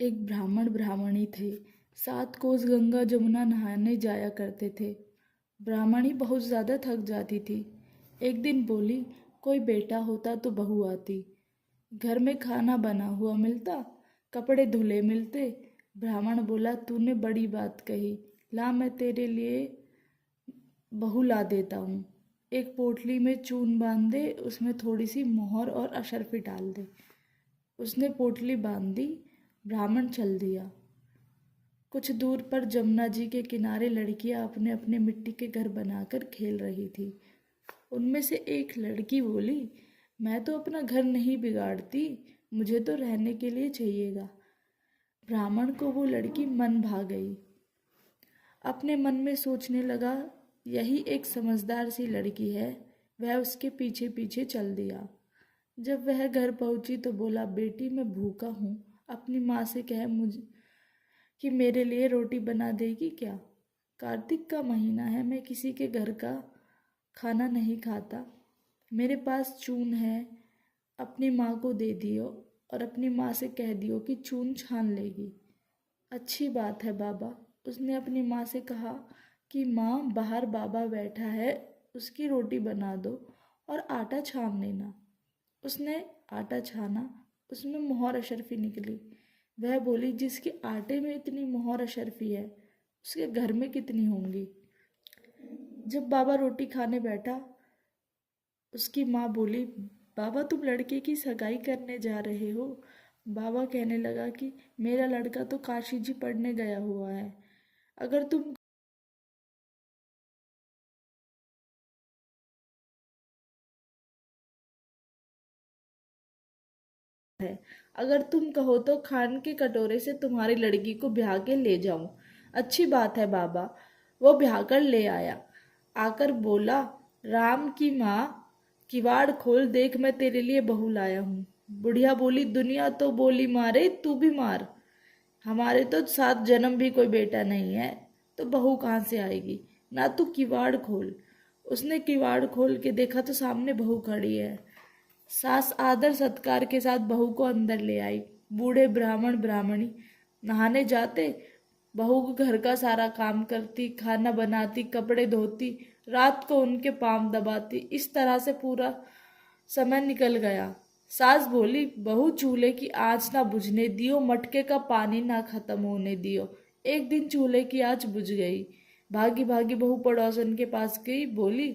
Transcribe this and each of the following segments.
एक ब्राह्मण ब्राह्मणी थे। 7 कोस गंगा जमुना नहाने जाया करते थे। ब्राह्मणी बहुत ज़्यादा थक जाती थी। एक दिन बोली, कोई बेटा होता तो बहू आती। घर में खाना बना हुआ मिलता, कपड़े धुले मिलते। ब्राह्मण बोला, तूने बड़ी बात कही। ला, मैं तेरे लिए बहू ला देता हूँ। एक पोटली में चून बांध दे, उसमें थोड़ी सी मोहर और अशर्फी डाल दे। उसने पोटली बांध दी। ब्राह्मण चल दिया। कुछ दूर पर जमुना जी के किनारे लड़कियां अपने अपने मिट्टी के घर बनाकर खेल रही थी। उनमें से एक लड़की बोली, मैं तो अपना घर नहीं बिगाड़ती, मुझे तो रहने के लिए चाहिएगा। ब्राह्मण को वो लड़की मन भा गई। अपने मन में सोचने लगा, यही एक समझदार सी लड़की है। वह उसके पीछे पीछे चल दिया। जब वह घर पहुंची तो बोला, बेटी मैं भूखा हूँ, अपनी माँ से कह मुझे कि मेरे लिए रोटी बना देगी क्या। कार्तिक का महीना है, मैं किसी के घर का खाना नहीं खाता। मेरे पास चून है, अपनी माँ को दे दियो और अपनी माँ से कह दियो कि चून छान लेगी। अच्छी बात है बाबा, उसने अपनी माँ से कहा कि माँ, बाहर बाबा बैठा है, उसकी रोटी बना दो और आटा छान लेना। उसने आटा छाना, उसमें मोहर अशर्फी निकली। वह बोली, जिसके आटे में इतनी मोहर अशर्फी है, उसके घर में कितनी होंगी। जब बाबा रोटी खाने बैठा, उसकी माँ बोली, बाबा तुम लड़के की सगाई करने जा रहे हो। बाबा कहने लगा कि मेरा लड़का तो काशी जी पढ़ने गया हुआ है, अगर तुम है, अगर तुम कहो तो खान के कटोरे से तुम्हारी लड़की को ब्याह के ले जाऊं। अच्छी बात है बाबा। वो ब्याह कर ले आया। आकर बोला, राम की माँ, किवाड़ खोल, देख मैं तेरे लिए बहू लाया हूँ। बुढ़िया बोली, दुनिया तो बोली मारे, तू भी मार। हमारे तो 7 जन्म भी कोई बेटा नहीं है, तो बहू कहाँ से आएगी। ना तू किवाड़ खोल। उसने किवाड़ खोल के देखा तो सामने बहू खड़ी है। सास आदर सत्कार के साथ बहू को अंदर ले आई। बूढ़े ब्राह्मण ब्राह्मणी नहाने जाते, बहू घर का सारा काम करती, खाना बनाती, कपड़े धोती, रात को उनके पांव दबाती। इस तरह से पूरा समय निकल गया। सास बोली, बहू चूल्हे की आंच ना बुझने दियो, मटके का पानी ना खत्म होने दियो। एक दिन चूल्हे की आंच बुझ गई। भागी भागी बहू पड़ोसन के पास गई। बोली,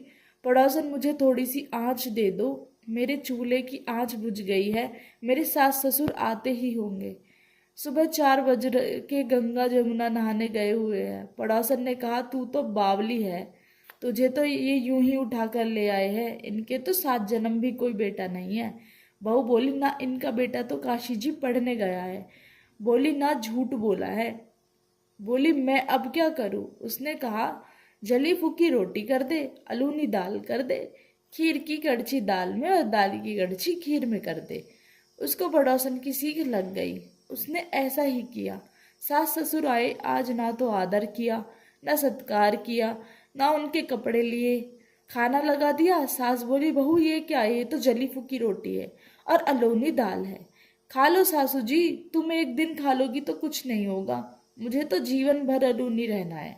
पड़ोसन मुझे थोड़ी सी आंच दे दो, मेरे चूल्हे की आंच बुझ गई है, मेरे सास ससुर आते ही होंगे। सुबह 4 बज के गंगा जमुना नहाने गए हुए हैं। पड़ोसन ने कहा, तू तो बावली है, तुझे तो ये यूं ही उठा कर ले आए हैं, इनके तो 7 जन्म भी कोई बेटा नहीं है। बहू बोली, ना, इनका बेटा तो काशी जी पढ़ने गया है। बोली, ना, झूठ बोला है। बोली, मैं अब क्या करूं। उसने कहा, जली फूकी रोटी कर दे, अलूनी दाल कर दे, खीर की कड़छी दाल में और दाल की कड़छी खीर में कर दे। उसको पड़ोसन की सीख लग गई। उसने ऐसा ही किया। सास ससुर आए, आज ना तो आदर किया, ना सत्कार किया, ना उनके कपड़े लिए। खाना लगा दिया। सास बोली, बहू ये क्या है, ये तो जली फूकी रोटी है और अलूनी दाल है। खा लो सासू जी, तुम एक दिन खा लोगी तो कुछ नहीं होगा, मुझे तो जीवन भर अलूनी रहना है।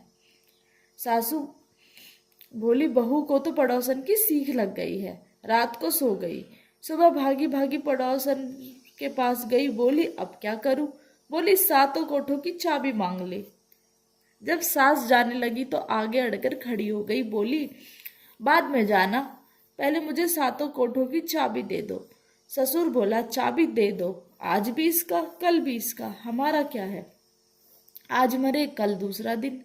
सासू बोली, बहू को तो पड़ोसन की सीख लग गई है। रात को सो गई। सुबह भागी भागी पड़ोसन के पास गई। बोली, अब क्या करूं। बोली, 7 कोठों की चाबी मांग ले। जब सास जाने लगी तो आगे अड़कर खड़ी हो गई। बोली, बाद में जाना, पहले मुझे 7 कोठों की चाबी दे दो। ससुर बोला, चाबी दे दो, आज भी इसका कल भी इसका, हमारा क्या है। आज मरे कल दूसरा दिन।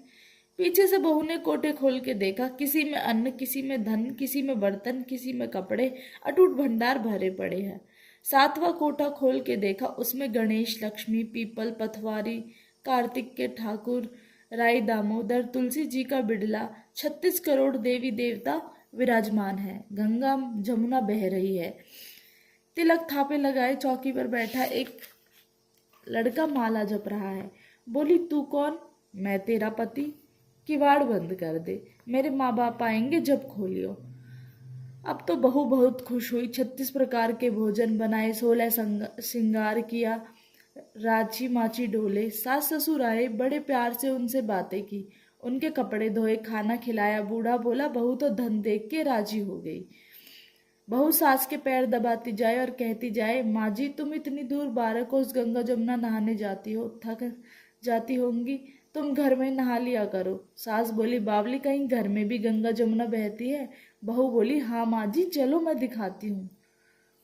पीछे से बहू ने कोठे खोल के देखा, किसी में अन्न, किसी में धन, किसी में बर्तन, किसी में कपड़े, अटूट भंडार भरे पड़े हैं। 7वां कोठा खोल के देखा, उसमें गणेश, लक्ष्मी, पीपल, पथवारी, कार्तिक के ठाकुर, राई दामोदर, तुलसी जी का बिड़ला, 36 करोड़ देवी देवता विराजमान है। गंगा जमुना बह रही है। तिलक थापे लगाए चौकी पर बैठा एक लड़का माला जप रहा है। बोली, तू कौन। मैं तेरा पति। किवाड़ बंद कर दे, मेरे माँ बाप आएंगे जब खोलियो। अब तो बहू बहुत खुश हुई। 36 प्रकार के भोजन बनाए, 16 श्रृंगार किया, राची माची डोले। सास ससुर आए, बड़े प्यार से उनसे बातें की, उनके कपड़े धोए, खाना खिलाया। बूढ़ा बोला, बहू तो धन देख के राजी हो गई। बहू सास के पैर दबाती जाए और कहती जाए, माँ जी तुम इतनी दूर 12 कोस गंगा जमुना नहाने जाती हो, थक जाती होंगी, तुम घर में नहा लिया करो। सास बोली, बावली कहीं घर में भी गंगा जमुना बहती है? बहू बोली, हाँ माँ जी, चलो मैं दिखाती हूँ।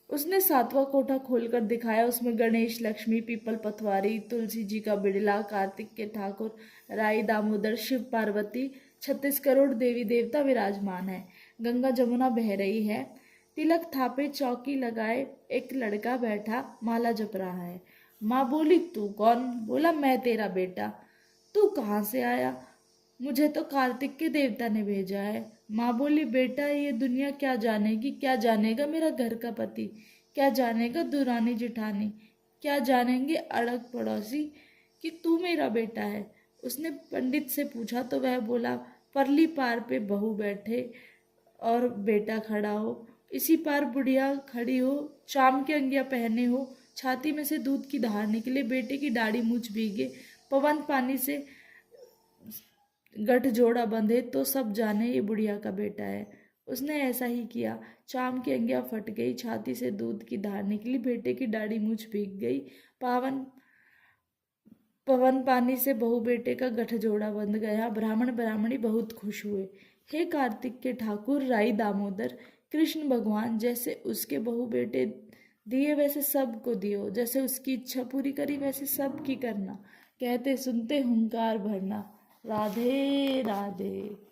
उसने 7वां कोठा खोलकर दिखाया। उसमें गणेश, लक्ष्मी, पीपल पतवारी, तुलसी जी का बिड़ला, कार्तिक के ठाकुर, राई दामोदर, शिव पार्वती, 36 करोड़ देवी देवता विराजमान है। गंगा जमुना बह रही है। तिलक थापे, चौकी लगाए, एक लड़का बैठा माला जप रहा है। माँ बोली, तू कौन? बोला, मैं तेरा बेटा। तू कहाँ से आया? मुझे तो कार्तिक के देवता ने भेजा है। माँ बोली, बेटा ये दुनिया क्या जानेगी, क्या जानेगा मेरा घर का पति, क्या जानेगा दुरानी जिठानी, क्या जानेंगे अड़क पड़ोसी कि तू मेरा बेटा है। उसने पंडित से पूछा तो वह बोला, परली पार पे बहू बैठे और बेटा खड़ा हो, इसी पार बुढ़िया खड़ी हो, चाम के अंगिया पहने हो, छाती में से दूध की धार निकले, बेटे की दाढ़ी मूछ भीगे, पवन पानी से गठ जोड़ा बंधे तो सब जाने ये बुढ़िया का बेटा है। उसने ऐसा ही किया। चाम की अंगिया फट गई, छाती से दूध की धार निकली, बेटे की दाढ़ी मूछ भीग गई, पवन पानी से बहू बेटे का गठ जोड़ा बंध गया। ब्राह्मण ब्राह्मणी बहुत खुश हुए। हे कार्तिक के ठाकुर, राई दामोदर, कृष्ण भगवान, जैसे उसके बहू बेटे दिए वैसे सबको दियो, जैसे उसकी इच्छा पूरी करी वैसे सबकी करना, कहते सुनते हुंकार भरना। राधे राधे।